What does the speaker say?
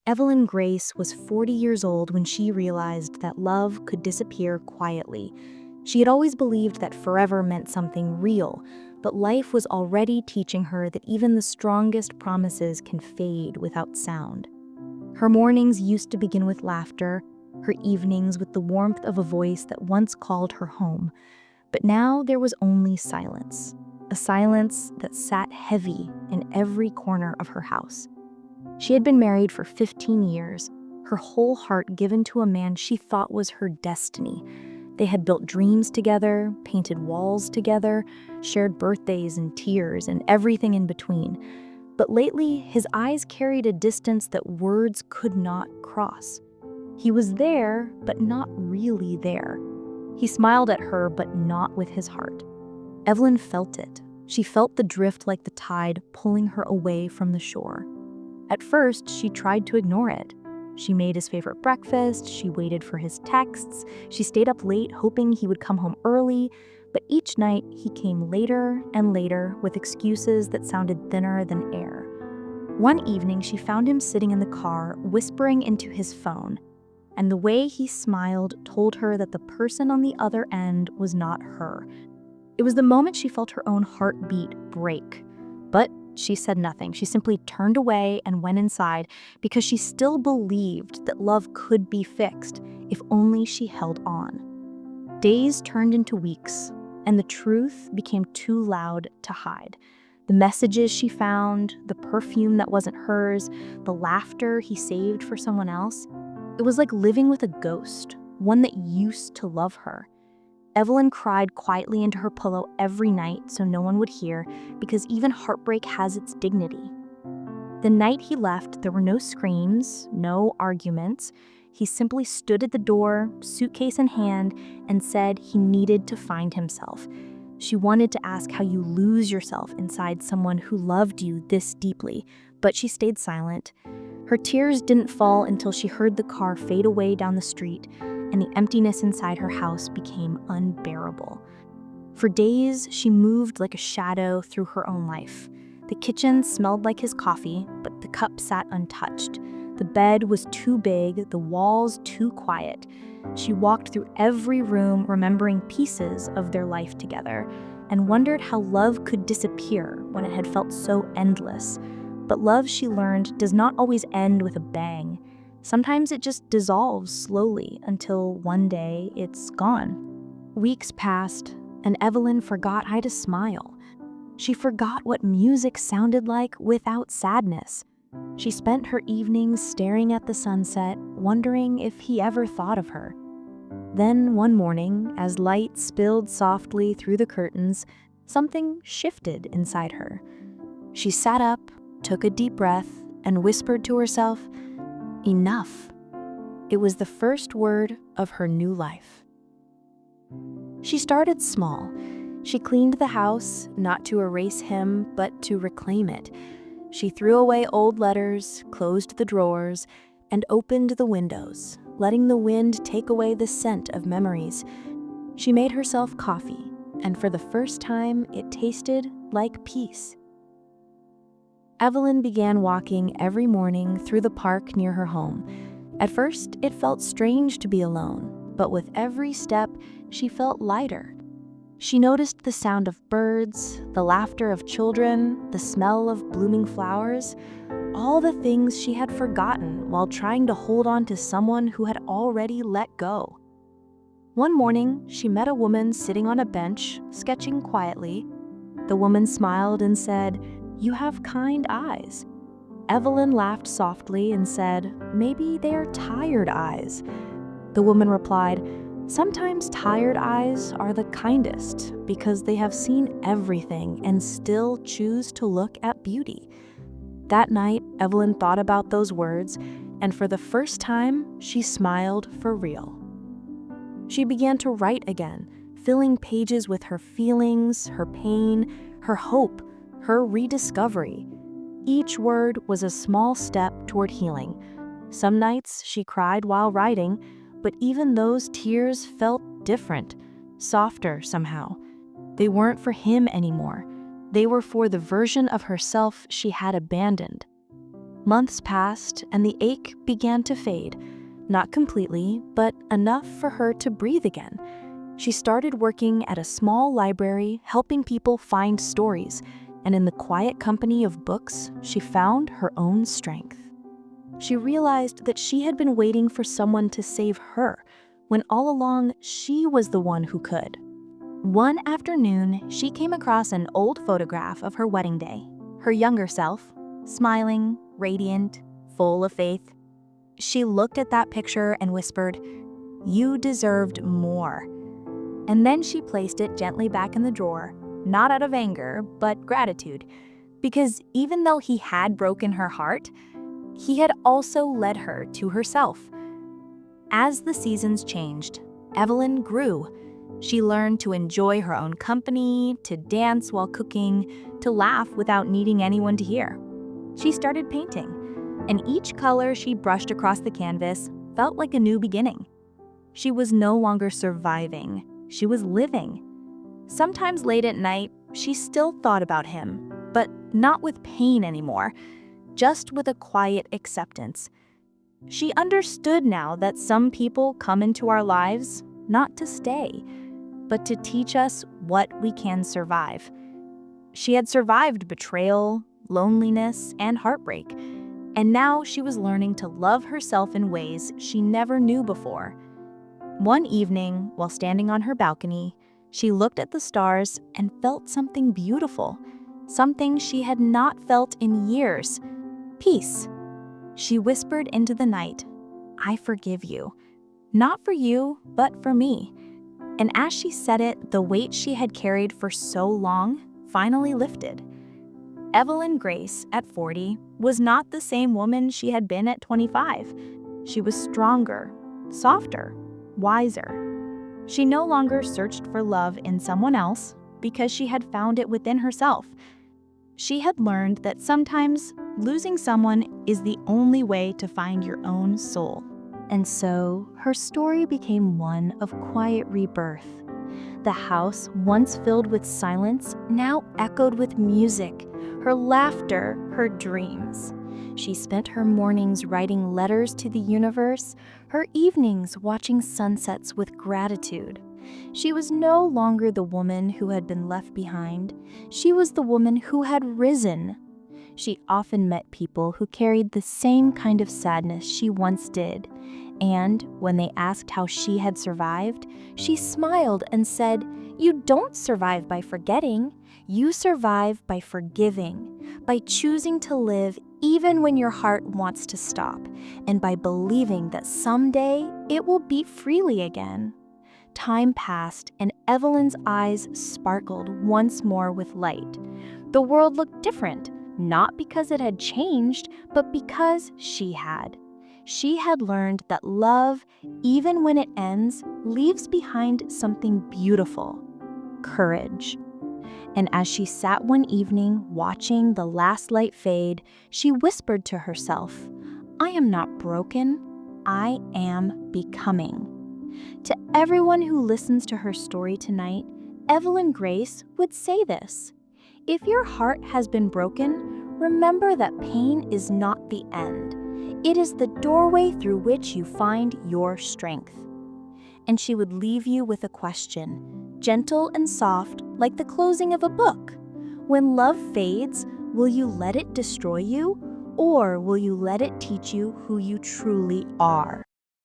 Evelyn Grace was 40 years old when she realized that love could disappear quietly. She had always believed that forever meant something real, but life was already teaching her that even the strongest promises can fade without sound. Her mornings used to begin with laughter, her evenings with the warmth of a voice that once called her home. But now there was only silence, a silence that sat heavy in every corner of her house. She had been married for 15 years, her whole heart given to a man she thought was her destiny. They had built dreams together, painted walls together, shared birthdays and tears and everything in between. But lately, his eyes carried a distance that words could not cross. He was there, but not really there. He smiled at her, but not with his heart. Evelyn felt it. She felt the drift like the tide pulling her away from the shore. At first, she tried to ignore it. She made his favorite breakfast, she waited for his texts, she stayed up late hoping he would come home early, but each night he came later and later with excuses that sounded thinner than air. One evening, she found him sitting in the car, whispering into his phone, and the way he smiled told her that the person on the other end was not her. It was the moment she felt her own heartbeat break. But she said nothing. She simply turned away and went inside because she still believed that love could be fixed if only she held on. Days turned into weeks, and the truth became too loud to hide. The messages she found, the perfume that wasn't hers, the laughter he saved for someone else. It was like living with a ghost, one that used to love her. Evelyn cried quietly into her pillow every night so no one would hear, because even heartbreak has its dignity. The night he left, there were no screams, no arguments. He simply stood at the door, suitcase in hand, and said he needed to find himself. She wanted to ask how you lose yourself inside someone who loved you this deeply, but she stayed silent. Her tears didn't fall until she heard the car fade away down the street, and the emptiness inside her house became unbearable. For days, she moved like a shadow through her own life. The kitchen smelled like his coffee, but the cup sat untouched. The bed was too big, the walls too quiet. She walked through every room, remembering pieces of their life together, and wondered how love could disappear when it had felt so endless. But love, she learned, does not always end with a bang. Sometimes it just dissolves slowly until one day it's gone. Weeks passed, and Evelyn forgot how to smile. She forgot what music sounded like without sadness. She spent her evenings staring at the sunset, wondering if he ever thought of her. Then one morning, as light spilled softly through the curtains, something shifted inside her. She sat up, took a deep breath, and whispered to herself, "Enough." It was the first word of her new life. She started small. She cleaned the house, not to erase him, but to reclaim it. She threw away old letters, closed the drawers, and opened the windows, letting the wind take away the scent of memories. She made herself coffee, and for the first time, it tasted like peace. Evelyn began walking every morning through the park near her home. At first, it felt strange to be alone, but with every step, she felt lighter. She noticed the sound of birds, the laughter of children, the smell of blooming flowers, all the things she had forgotten while trying to hold on to someone who had already let go. One morning, she met a woman sitting on a bench, sketching quietly. The woman smiled and said, "You have kind eyes." Evelyn laughed softly and said, "Maybe they are tired eyes." The woman replied, "Sometimes tired eyes are the kindest because they have seen everything and still choose to look at beauty." That night, Evelyn thought about those words, and for the first time, she smiled for real. She began to write again, filling pages with her feelings, her pain, her hope, her rediscovery. Each word was a small step toward healing. Some nights she cried while writing, but even those tears felt different, softer somehow. They weren't for him anymore. They were for the version of herself she had abandoned. Months passed, and the ache began to fade. Not completely, but enough for her to breathe again. She started working at a small library, helping people find stories, and in the quiet company of books, she found her own strength. She realized that she had been waiting for someone to save her, when all along she was the one who could. One afternoon, she came across an old photograph of her wedding day. Her younger self, smiling, radiant, full of faith. She looked at that picture and whispered, "You deserved more." And then she placed it gently back in the drawer, not out of anger, but gratitude, because even though he had broken her heart, he had also led her to herself. As the seasons changed, Evelyn grew. She learned to enjoy her own company, to dance while cooking, to laugh without needing anyone to hear. She started painting, and each color she brushed across the canvas felt like a new beginning. She was no longer surviving, she was living. Sometimes late at night, she still thought about him, but not with pain anymore, just with a quiet acceptance. She understood now that some people come into our lives not to stay, but to teach us what we can survive. She had survived betrayal, loneliness, and heartbreak, and now she was learning to love herself in ways she never knew before. One evening, while standing on her balcony, she looked at the stars and felt something beautiful, something she had not felt in years: peace. She whispered into the night, "I forgive you. Not for you, but for me." And as she said it, the weight she had carried for so long finally lifted. Evelyn Grace, at 40, was not the same woman she had been at 25. She was stronger, softer, wiser. She no longer searched for love in someone else because she had found it within herself. She had learned that sometimes losing someone is the only way to find your own soul. And so, her story became one of quiet rebirth. The house, once filled with silence, now echoed with music, her laughter, her dreams. She spent her mornings writing letters to the universe, her evenings watching sunsets with gratitude. She was no longer the woman who had been left behind. She was the woman who had risen. She often met people who carried the same kind of sadness she once did. And when they asked how she had survived, she smiled and said, "You don't survive by forgetting. You survive by forgiving, by choosing to live even when your heart wants to stop, and by believing that someday it will beat freely again." Time passed, and Evelyn's eyes sparkled once more with light. The world looked different, not because it had changed, but because she had. She had learned that love, even when it ends, leaves behind something beautiful: courage. And as she sat one evening watching the last light fade, she whispered to herself, "I am not broken, I am becoming." To everyone who listens to her story tonight, Evelyn Grace would say this: if your heart has been broken, remember that pain is not the end. It is the doorway through which you find your strength. And she would leave you with a question, gentle and soft, like the closing of a book. When love fades, will you let it destroy you, or will you let it teach you who you truly are?